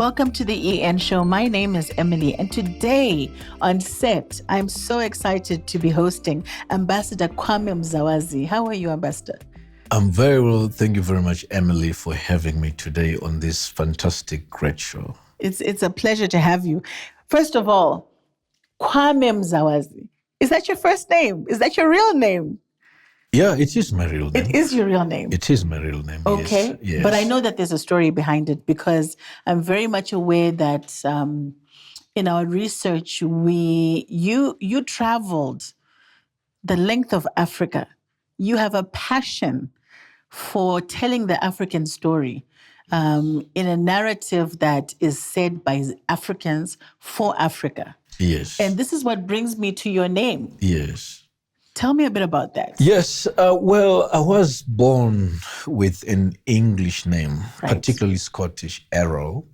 Welcome to the EN Show. My name is Emily, and today on set, I'm so excited to be hosting Ambassdor Kwame Muzawazi. How are you, Ambassador? I'm very well. Thank you very much, Emily, for having me today on this fantastic, great show. It's a pleasure to have you. First of all, Kwame Muzawazi. Is that your first name? Is that your real name? Yeah, it is my real name. It is your real name? It is my real name, okay. Yes. But I know that there's a story behind it because I'm very much aware that in our research, you traveled the length of Africa. You have a passion for telling the African story in a narrative that is said by Africans for Africa. Yes. And this is what brings me to your name. Yes. Tell me a bit about that. Yes. Well, I was born with an English name, Right. particularly Scottish, Errol.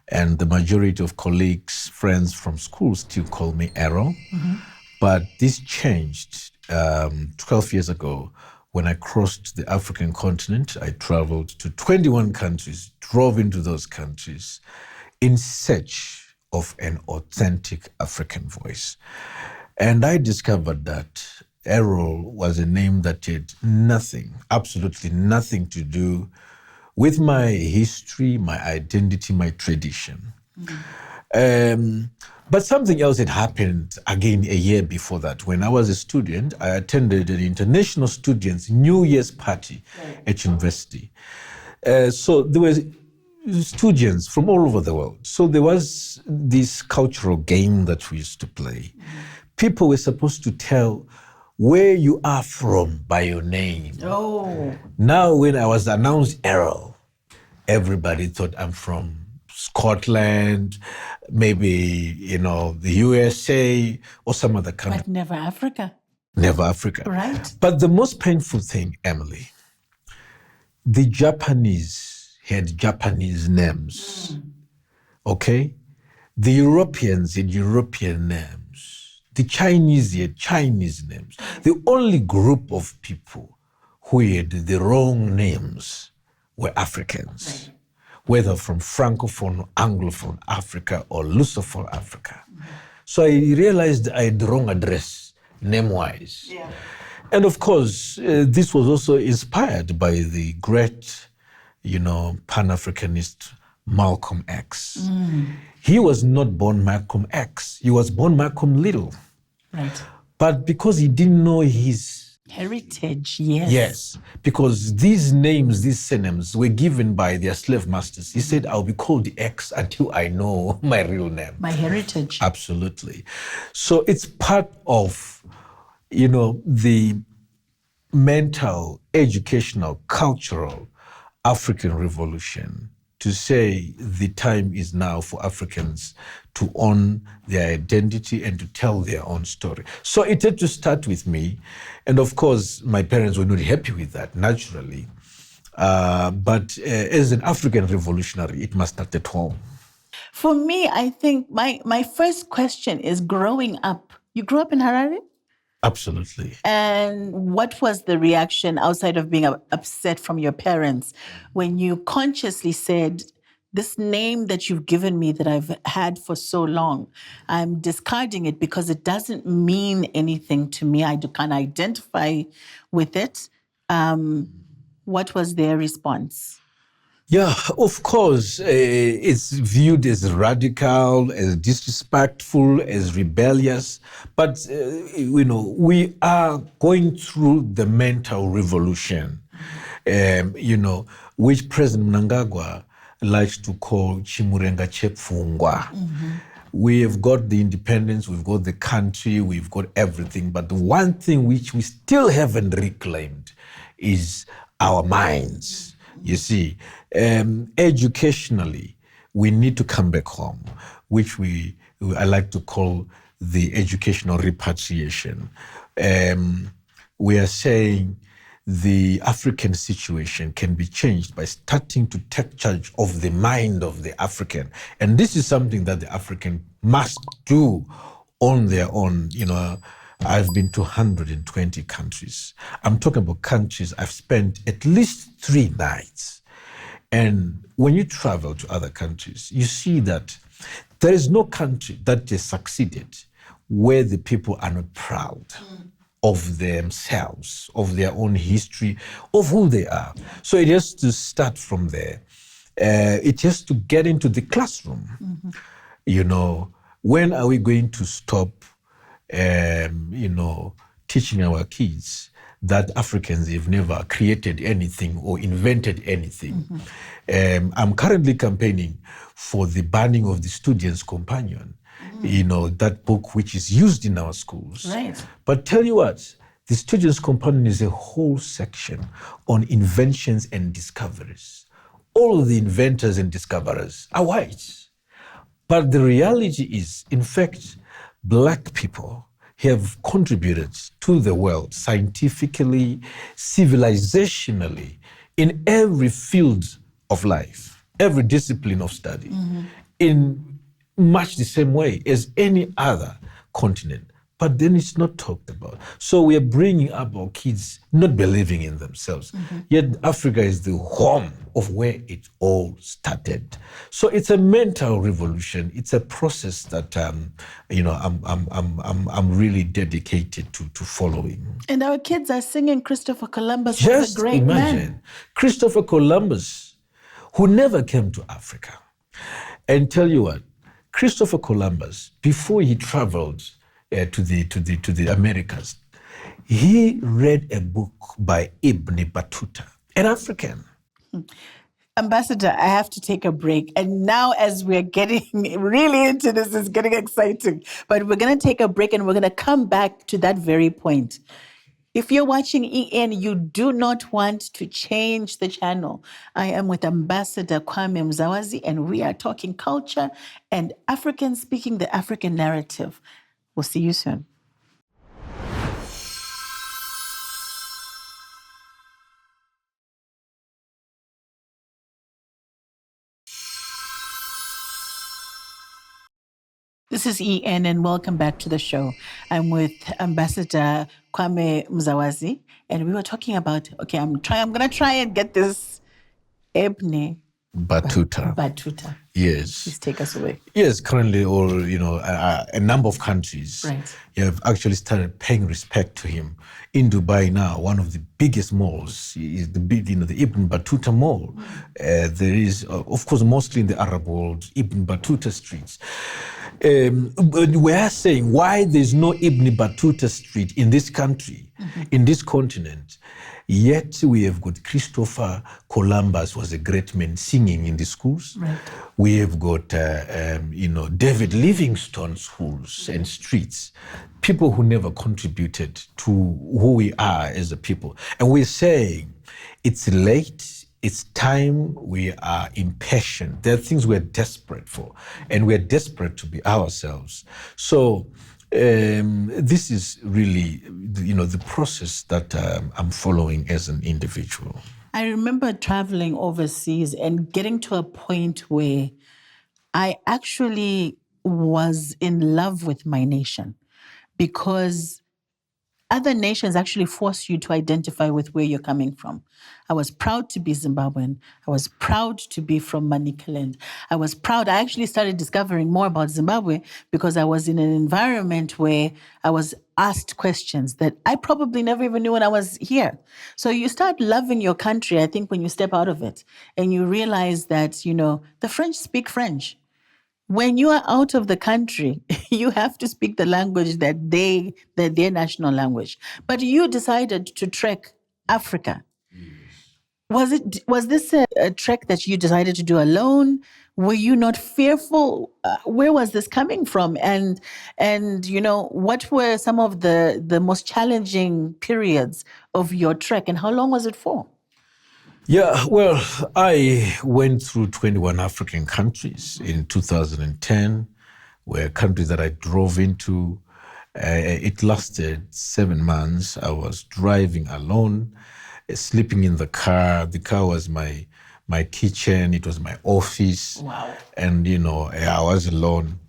And the majority of colleagues, friends from school still call me Errol. Mm-hmm. But this changed 12 years ago when I crossed the African continent. I traveled to 21 countries, drove into those countries in search of an authentic African voice. And I discovered that Errol was a name that had nothing, absolutely nothing to do with my history, my identity, my tradition. Mm-hmm. But something else had happened again a year before that. When I was a student, I attended an international students' New Year's party at university. So there were students from all over the world. So there was this cultural game that we used to play. Mm-hmm. People were supposed to tell where you are from by your name. Oh. Now, when I was announced Errol, everybody thought I'm from Scotland, maybe, the USA or some other country. But never Africa. Never Africa. Right. But the most painful thing, Emily, the Japanese had Japanese names. Mm. Okay? The Europeans had European names. The Chinese had Chinese names. The only group of people who had the wrong names were Africans, right. Whether from Francophone, Anglophone Africa or Lusophone Africa. Mm-hmm. So I realized I had the wrong address, name-wise. Yeah. And of course, this was also inspired by the great, Pan-Africanist Malcolm X. Mm. He was not born Malcolm X. He was born Malcolm Little. Right. But because he didn't know his heritage, yes. Yes, because these names, these surnames were given by their slave masters. He said, I'll be called X until I know my real name. My heritage. Absolutely. So it's part of, the mental, educational, cultural African revolution to say the time is now for Africans to own their identity and to tell their own story. So it had to start with me. And of course, my parents were not happy with that, naturally. But as an African revolutionary, it must start at home. For me, I think my first question is growing up. You grew up in Harare? Absolutely. And what was the reaction outside of being upset from your parents when you consciously said, this name that you've given me that I've had for so long, I'm discarding it because it doesn't mean anything to me. I can't identify with it. What was their response? Yeah, of course, it's viewed as radical, as disrespectful, as rebellious. But, we are going through the mental revolution, which President Mnangagwa likes to call Chimurenga Chepfungwa. Mm-hmm. We have got the independence, we've got the country, we've got everything. But the one thing which we still haven't reclaimed is our minds. You see, educationally, we need to come back home, which I like to call the educational repatriation. We are saying the African situation can be changed by starting to take charge of the mind of the African. And this is something that the African must do on their own. I've been to 120 countries. I'm talking about countries I've spent at least 3 nights. And when you travel to other countries, you see that there is no country that has succeeded where the people are not proud of themselves, of their own history, of who they are. So it has to start from there. It has to get into the classroom. You know, when are we going to stop, teaching our kids that Africans have never created anything or invented anything? I'm currently campaigning for the banning of the Student's Companion, that book which is used in our schools. Right. But tell you what, the Student's Companion is a whole section on inventions and discoveries. All of the inventors and discoverers are white. But the reality is, in fact, Black people have contributed to the world scientifically, civilizationally, in every field of life, every discipline of study, in much the same way as any other continent. But then it's not talked about. So we are bringing up our kids not believing in themselves. Yet Africa is the home of where it all started. So it's a mental revolution. It's a process that I'm really dedicated to following. And our kids are singing Christopher Columbus was Just a great imagine man. Christopher Columbus, who never came to Africa. And tell you what, Christopher Columbus, before he traveled to the Americas, he read a book by Ibn Battuta, an African. Ambassador, I have to take a break. And now, as we're getting really into this, it's getting exciting. But we're going to take a break and we're going to come back to that very point. If you're watching EN, you do not want to change the channel. I am with Ambassdor Kwame Muzawazi, and we are talking culture and Africans speaking the African narrative. We'll see you soon. This is EN, and welcome back to the show. I'm with Ambassdor Kwame Muzawazi, and we were talking about, I'm going to try and get this Ebne Battuta. Battuta. Yes. Please take us away. Yes, currently, a number of countries have actually started paying respect to him. In Dubai now, one of the biggest malls is the Ibn Battuta Mall. There is, of course, mostly in the Arab world, Ibn Battuta streets. We are saying why there's no Ibn Battuta street in this country, in this continent. Yet we have got Christopher Columbus was a great man singing in the schools. Right. We have got, David Livingstone schools and streets, people who never contributed to who we are as a people. And we're saying it's late, it's time, we are impatient. There are things we're desperate for, and we're desperate to be ourselves. So this is really, the process that I'm following as an individual. I remember traveling overseas and getting to a point where I actually was in love with my nation, because other nations actually force you to identify with where you're coming from. I was proud to be Zimbabwean. I was proud to be from Manicaland. I was proud. I actually started discovering more about Zimbabwe because I was in an environment where I was asked questions that I probably never even knew when I was here. So you start loving your country, I think, when you step out of it and you realize that, the French speak French. When you are out of the country, you have to speak the language that their national language. But you decided to trek Africa. Was this a trek that you decided to do alone? Were you not fearful? Where was this coming from? And what were some of the most challenging periods of your trek, and how long was it for? Yeah, well, I went through 21 African countries in 2010, were countries that I drove into. It lasted 7 months. I was driving alone, sleeping in the car. The car was my kitchen. It was my office. Wow. And, I was alone.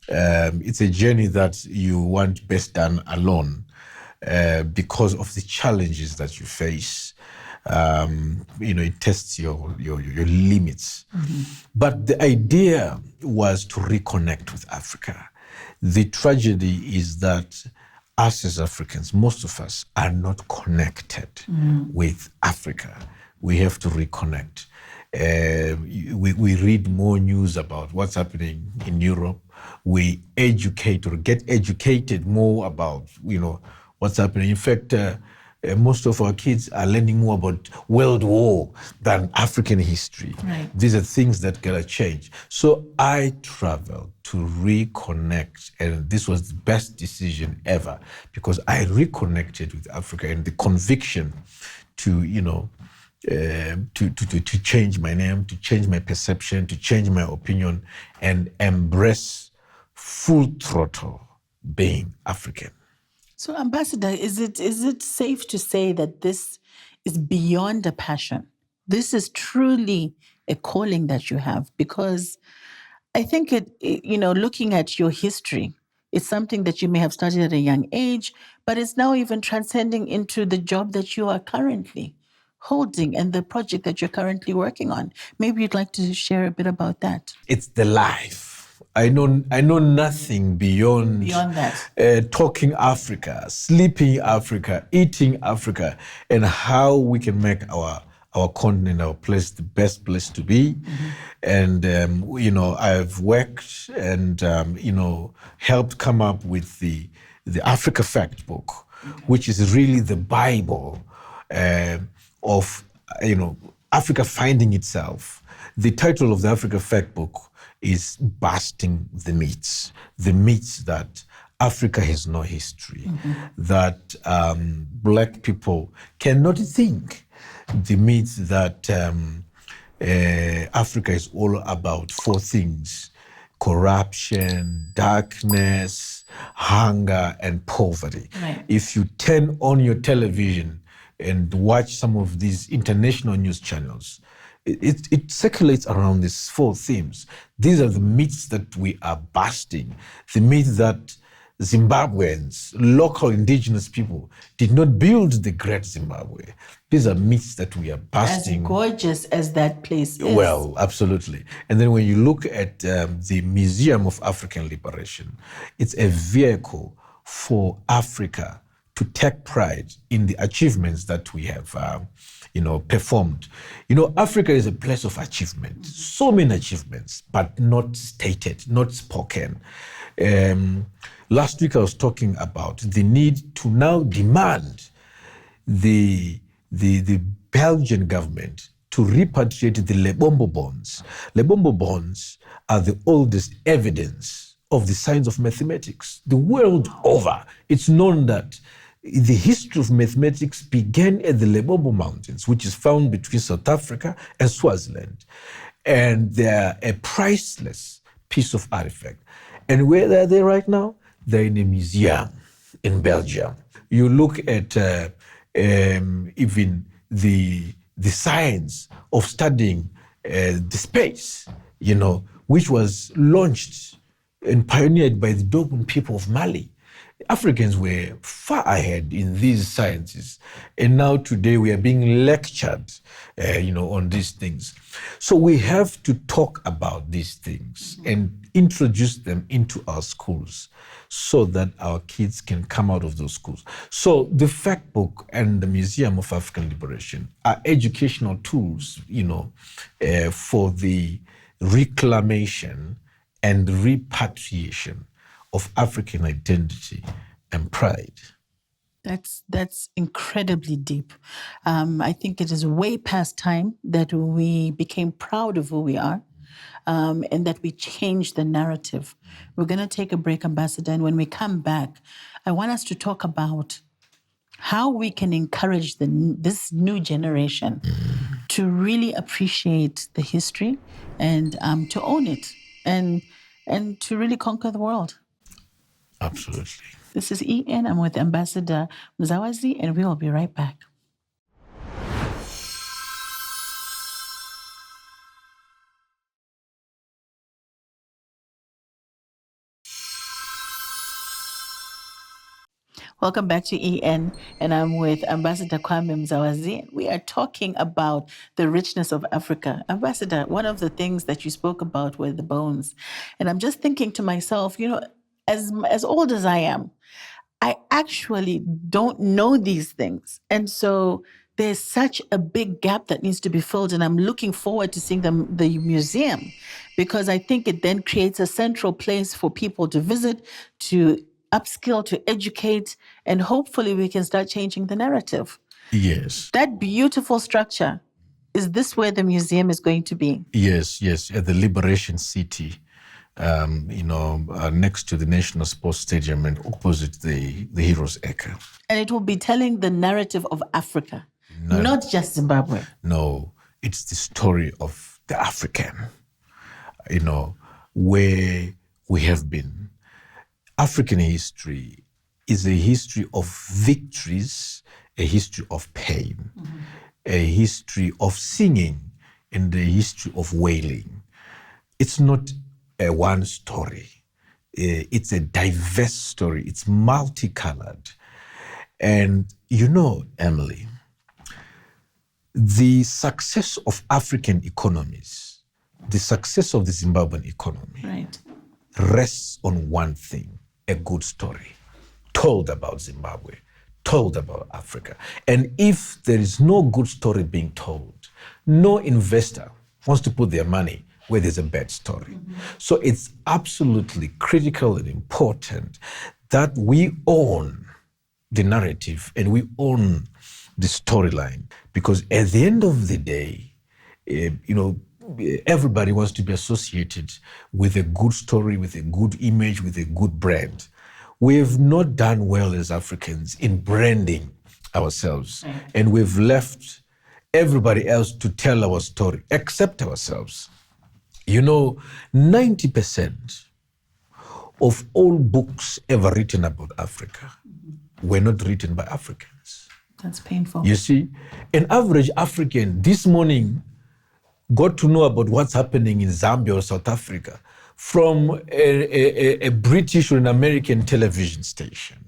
It's a journey that you want best done alone because of the challenges that you face. It tests your limits. But the idea was to reconnect with Africa. The tragedy is that us as Africans, most of us are not connected with Africa. We have to reconnect. We read more news about what's happening in Europe. We educate or get educated more about, what's happening. In fact, most of our kids are learning more about World War than African history. Right. These are things that gotta change. So I traveled to reconnect, and this was the best decision ever because I reconnected with Africa and the conviction to to change my name, to change my perception, to change my opinion, and embrace full throttle being African. So, Ambassador, is it safe to say that this is beyond a passion? This is truly a calling that you have, because I think looking at your history, it's something that you may have started at a young age, but it's now even transcending into the job that you are currently holding and the project that you're currently working on. Maybe you'd like to share a bit about that. It's the life. I know nothing beyond that. Talking Africa, sleeping Africa, eating Africa, and how we can make our continent, our place, the best place to be. And I've worked and helped come up with the Africa Fact Book, which is really the Bible of Africa finding itself. The title of the Africa Fact Book is Busting the myths that Africa has no history, that Black people cannot think, the myth that Africa is all about four things: corruption, darkness, hunger, and poverty. Right. If you turn on your television and watch some of these international news channels, it circulates around these four themes. These are the myths that we are busting. The myth that Zimbabweans, local indigenous people, did not build the great Zimbabwe. These are myths that we are busting. As gorgeous as that place is. Well, absolutely. And then when you look at the Museum of African Liberation, it's a vehicle for Africa to take pride in the achievements that we have performed. Africa is a place of achievement, so many achievements, but not stated, not spoken. Last week I was talking about the need to now demand the Belgian government to repatriate the Lebombo bonds. Lebombo bonds are the oldest evidence of the science of mathematics. The world over, it's known that the history of mathematics began at the Lebombo Mountains, which is found between South Africa and Swaziland. And they're a priceless piece of artifact. And where are they right now? They're in a museum in Belgium. You look at even the science of studying the space, which was launched and pioneered by the Dogon people of Mali. Africans were far ahead in these sciences. And now today we are being lectured, on these things. So we have to talk about these things and introduce them into our schools so that our kids can come out of those schools. So the fact book and the Museum of African Liberation are educational tools, for the reclamation and repatriation of African identity and pride. That's incredibly deep. I think it is way past time that we became proud of who we are, and that we change the narrative. We're going to take a break, Ambassador, and when we come back, I want us to talk about how we can encourage this new generation to really appreciate the history and to own it and to really conquer the world. Absolutely. This is EN. I'm with Ambassdor Muzawazi, and we will be right back. Welcome back to EN, and I'm with Ambassador Kwame Muzawazi. We are talking about the richness of Africa. Ambassador, one of the things that you spoke about were the bones. And I'm just thinking to myself, as old as I am, I actually don't know these things. And so there's such a big gap that needs to be filled. And I'm looking forward to seeing the museum, because I think it then creates a central place for people to visit, to upskill, to educate, and hopefully we can start changing the narrative. Yes. That beautiful structure, is this where the museum is going to be? Yes, at the Liberation City, next to the National Sports Stadium and opposite the Heroes Acre. And it will be telling the narrative of Africa, not just Zimbabwe. No, it's the story of the African, where we have been. African history is a history of victories, a history of pain, a history of singing, and a history of wailing. It's not a one story. It's a diverse story. It's multicolored. And Emily, the success of African economies, the success of the Zimbabwean economy, rests on one thing: a good story told about Zimbabwe, told about Africa. And if there is no good story being told, no investor wants to put their money where there's a bad story. So it's absolutely critical and important that we own the narrative and we own the storyline, because at the end of the day, everybody wants to be associated with a good story, with a good image, with a good brand. We have not done well as Africans in branding ourselves, and we've left everybody else to tell our story except ourselves. 90% of all books ever written about Africa were not written by Africans. That's painful. You see, an average African this morning got to know about what's happening in Zambia or South Africa from a British or an American television station.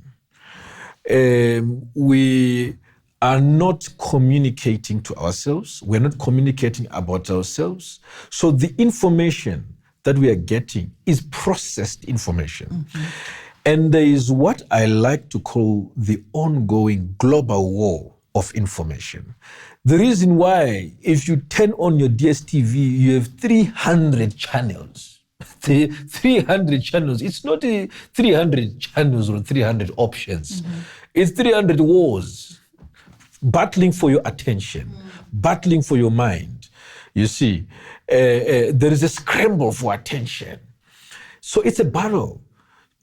We are not communicating to ourselves. We're not communicating about ourselves. So the information that we are getting is processed information. And there is what I like to call the ongoing global war of information. The reason why, if you turn on your DSTV, you have 300 channels. 300 channels. It's not 300 channels or 300 options. It's 300 wars battling for your attention, battling for your mind. You see, there is a scramble for attention. So it's a battle.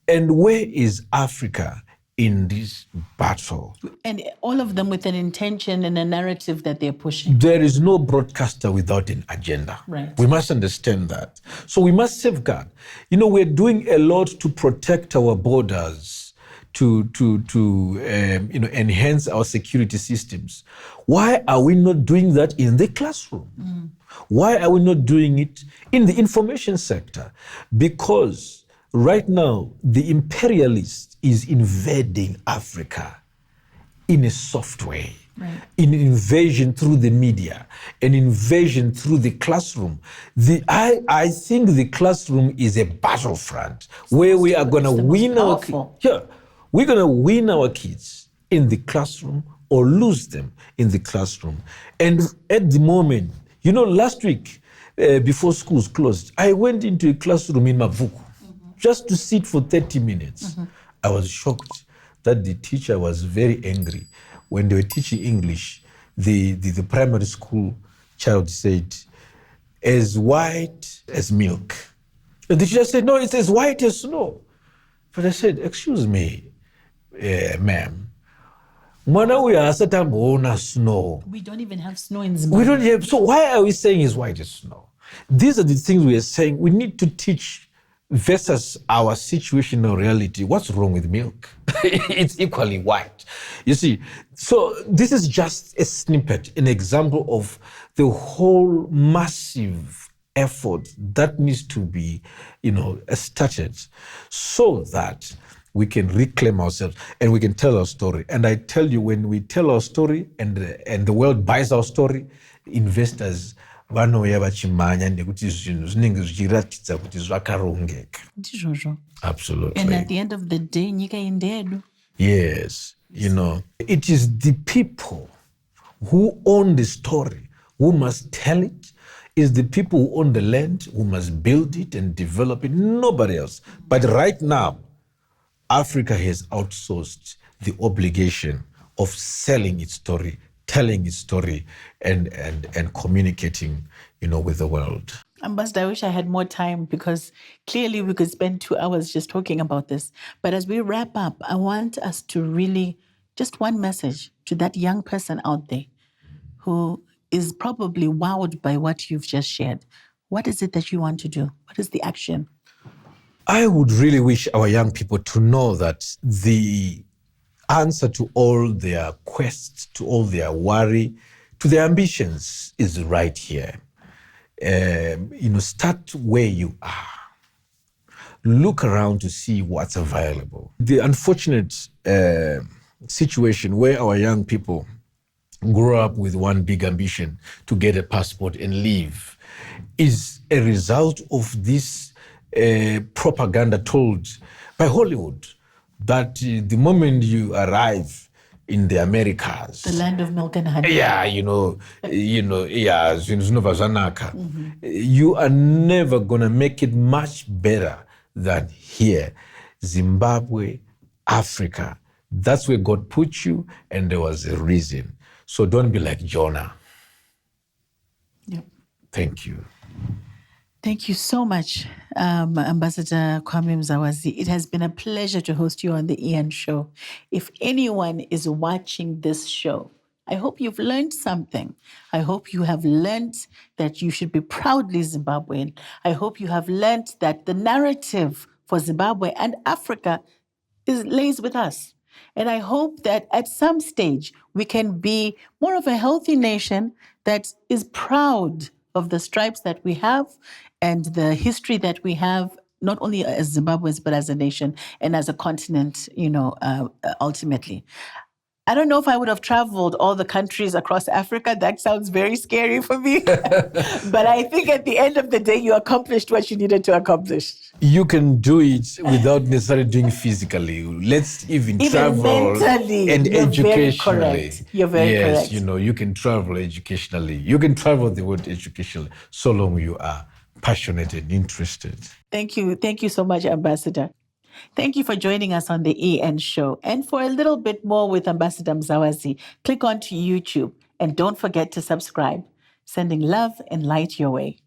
And where is Africa in this battle? And all of them with an intention and a narrative that they're pushing. There is no broadcaster without an agenda. Right. We must understand that. So we must safeguard. We're doing a lot to protect our borders, to enhance our security systems. Why are we not doing that in the classroom? Why are we not doing it in the information sector? Because right now, the imperialist is invading Africa in a soft way. In invasion through the media, an invasion through the classroom. I think the classroom is a battlefront where we are going to win our kids. We're going to win our kids in the classroom or lose them in the classroom. And at the moment, last week, before schools closed, I went into a classroom in Mavuku just to sit for 30 minutes. I was shocked that the teacher was very angry. When they were teaching English, the primary school child said, as white as milk. And the teacher said, no, it's as white as snow. But I said, excuse me, ma'am, snow. We don't even have snow in Zimbabwe. We don't have, so why are we saying it's white as snow? These are the things we are saying. We need to teach versus our situational reality. What's wrong with milk? It's equally white. You see, so this is just a snippet, an example of the whole massive effort that needs to be, started so that we can reclaim ourselves and we can tell our story. And I tell you, when we tell our story and the world buys our story, investors vanouya vachimanya nekuti zvinhu zvinenge zvichiratidza kuti zvakarongeka. Ndizvozvo. Absolutely. And at the end of the day, nyika indedu. Yes, it is the people who own the story who must tell it. It's the people who own the land who must build it and develop it, nobody else. But right now, Africa has outsourced the obligation of selling its story, telling its story, and communicating, with the world. Ambassador, I wish I had more time because clearly we could spend 2 hours just talking about this. But as we wrap up, I want us to really, just one message to that young person out there who is probably wowed by what you've just shared. What is it that you want to do? What is the action? I would really wish our young people to know that the answer to all their quests, to all their worry, to their ambitions is right here. Start where you are. Look around to see what's available. The unfortunate situation where our young people grow up with one big ambition to get a passport and leave is a result of this propaganda told by Hollywood that the moment you arrive in the Americas, the land of milk and honey. Yeah, you are never gonna make it much better than here. Zimbabwe, Africa, that's where God put you, and there was a reason. So don't be like Jonah. Yep. Thank you. Thank you so much, Ambassador Kwame Muzawazi. It has been a pleasure to host you on the EN Show. If anyone is watching this show, I hope you've learned something. I hope you have learned that you should be proudly Zimbabwean. I hope you have learned that the narrative for Zimbabwe and Africa lays with us. And I hope that at some stage we can be more of a healthy nation that is proud of the stripes that we have and the history that we have, not only as Zimbabweans, but as a nation and as a continent, ultimately. I don't know if I would have traveled all the countries across Africa. That sounds very scary for me. But I think at the end of the day, you accomplished what you needed to accomplish. You can do it without necessarily doing physically. Let's even travel mentally, and you're educationally. Very correct. You're very correct. Yes, you can travel educationally. You can travel the world educationally, so long you are passionate and interested. Thank you. Thank you so much, Ambassador. Thank you for joining us on the EN Show. And for a little bit more with Ambassador Muzawazi, click onto YouTube and don't forget to subscribe. Sending love and light your way.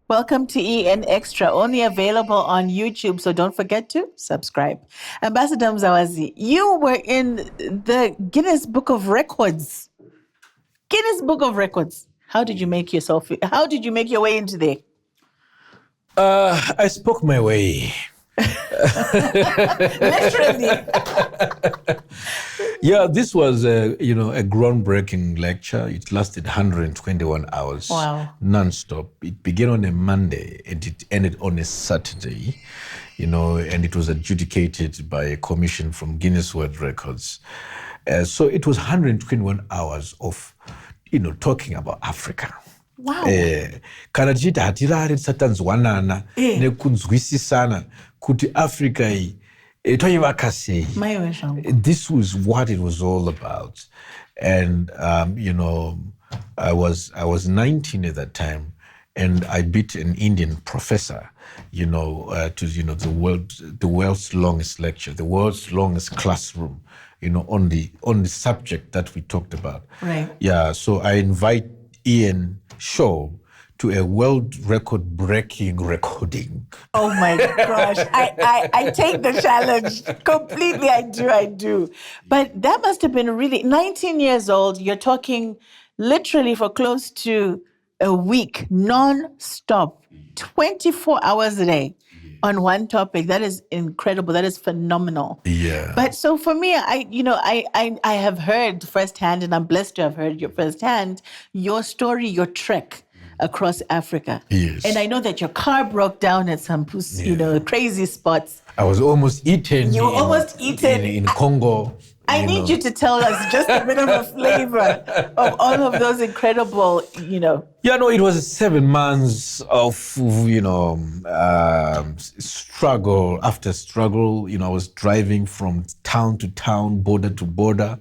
Welcome to EN Extra, only available on YouTube, so don't forget to subscribe. Ambassador Muzawazi, you were in the Guinness Book of Records. Guinness Book of Records. How did you make your way into there? I spoke my way. Literally. Yeah, this was a groundbreaking lecture. It lasted 121 hours. Wow. Non-stop. It began on a Monday and it ended on a Saturday, and it was adjudicated by a commission from Guinness World Records. So it was 121 hours of, talking about Africa. Wow. Kana tichiti hatirari tisatanzwanana nekunzwisisana kuti Africa iyi toivaka sei. This was what it was all about. And I was 19 at that time, and I beat an Indian professor, to the world's longest lecture, the world's longest classroom, on the subject that we talked about. Right. Yeah. So I invite Ian Show to a world record-breaking recording. Oh my gosh. I take the challenge completely. I do. But that must have been really, 19 years old, you're talking literally for close to a week, non-stop, 24 hours a day. on one topic. That is incredible. That is phenomenal. Yeah. But so for me, I have heard firsthand, and I'm blessed to have heard your firsthand, your story, your trek across Africa. Yes. And I know that your car broke down at some, crazy spots. I was almost eaten. You were almost eaten. In Congo. I need you to tell us just a bit of a flavor of all of those incredible, Yeah, no, it was 7 months of, struggle after struggle. I was driving from town to town, border to border.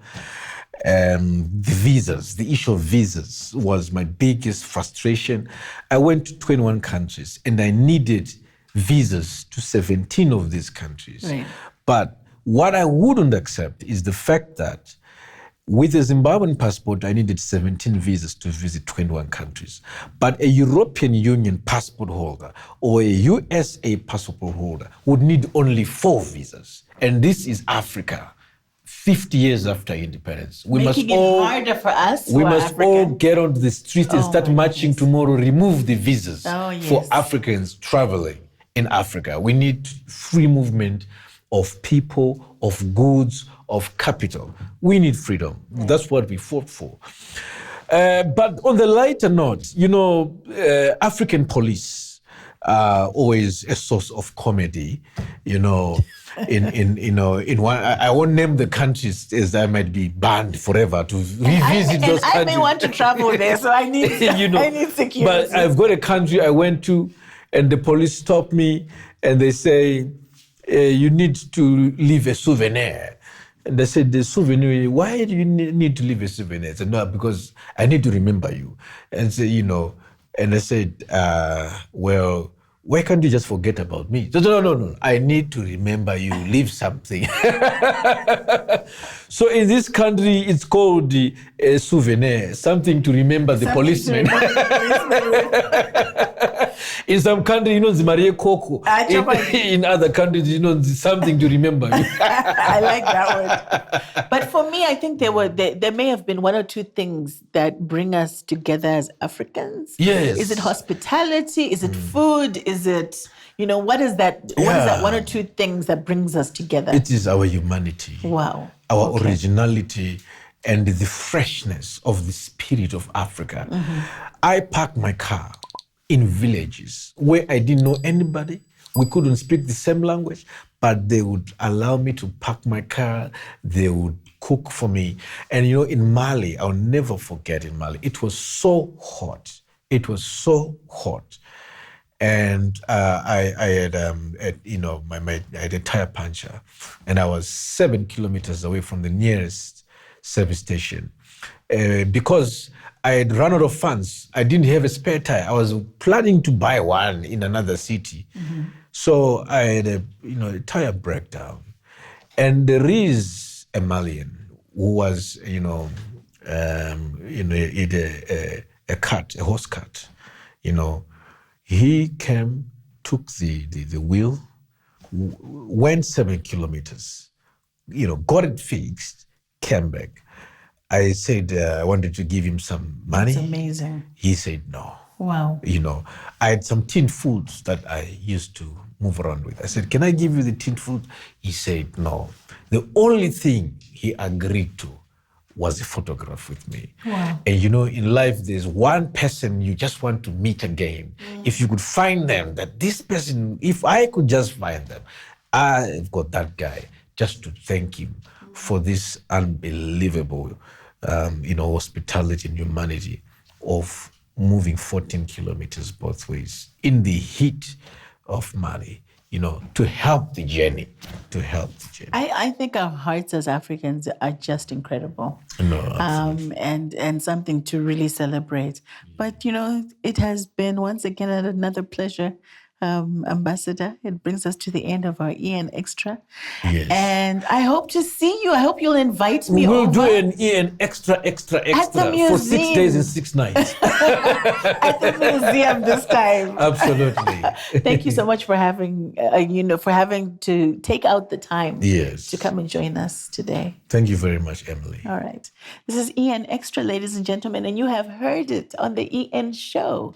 The issue of visas was my biggest frustration. I went to 21 countries and I needed visas to 17 of these countries. Right. But what I wouldn't accept is the fact that with a Zimbabwean passport, I needed 17 visas to visit 21 countries. But a European Union passport holder or a USA passport holder would need only 4 visas. And this is Africa, 50 years after independence. Making it harder for us. We must all get onto the streets and start marching tomorrow, remove the visas for Africans traveling in Africa. We need free movement of people, of goods, of capital. We need freedom. That's what we fought for. But on the lighter note, African police are always a source of comedy. In one, I won't name the countries as I might be banned forever to revisit those countries. I may want to travel there, so I need, I need security. But I've got a country I went to, and the police stopped me, and they say, you need to leave a souvenir. And they said, the souvenir, why do you need to leave a souvenir? I said, no, because I need to remember you. And so, and I said, well, why can't you just forget about me? So, no, I need to remember you, leave something. So in this country, it's called the souvenir, something to remember the policeman. In some countries, Zimarie Koko. In other countries, something to remember you. I like that one. But for me, I think there may have been 1 or 2 things that bring us together as Africans. Yes. Is it hospitality? Is it food? Is it, what is that? What is that 1 or 2 things that brings us together? It is our humanity. Wow. Our originality and the freshness of the spirit of Africa. Mm-hmm. I parked my car in villages where I didn't know anybody. We couldn't speak the same language, but they would allow me to park my car. They would cook for me. And in Mali, I'll never forget in Mali, it was so hot. It was so hot. And I had, I had a tire puncture, and I was 7 kilometers away from the nearest service station. Because I had run out of funds, I didn't have a spare tire. I was planning to buy one in another city. Mm-hmm. So I had a tire breakdown. And there is a Malian who was, a horse cart, He came, took the wheel, went 7 kilometers, got it fixed, came back. I said I wanted to give him some money. That's amazing. He said no. Wow. I had some tin foods that I used to move around with. I said, can I give you the tin food? He said no. The only thing he agreed to was a photograph with me. Wow. And in life, there's one person you just want to meet again. Mm. If you could find them, that this person, if I could just find them, I've got that guy just to thank him for this unbelievable, hospitality and humanity of moving 14 kilometers both ways in the heat of Mali, to help the journey, I think our hearts as Africans are just incredible. No, absolutely. And something to really celebrate. But, it has been once again another pleasure, Ambassador. It brings us to the end of our EN Extra. Yes. And I hope to see you. I hope you'll invite me over. We'll do an EN Extra at the museum. For 6 days and 6 nights. At the museum this time. Absolutely. Thank you so much for having, for having to take out the time to come and join us today. Thank you very much, Emily. All right. This is EN Extra, ladies and gentlemen, and you have heard it on the EN Show.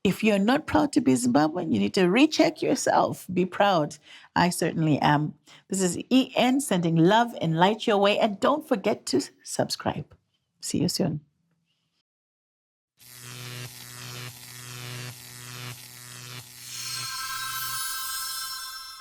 If you're not proud to be Zimbabwean, you need to recheck yourself. Be proud. I certainly am. This is EN sending love and light your way. And don't forget to subscribe. See you soon.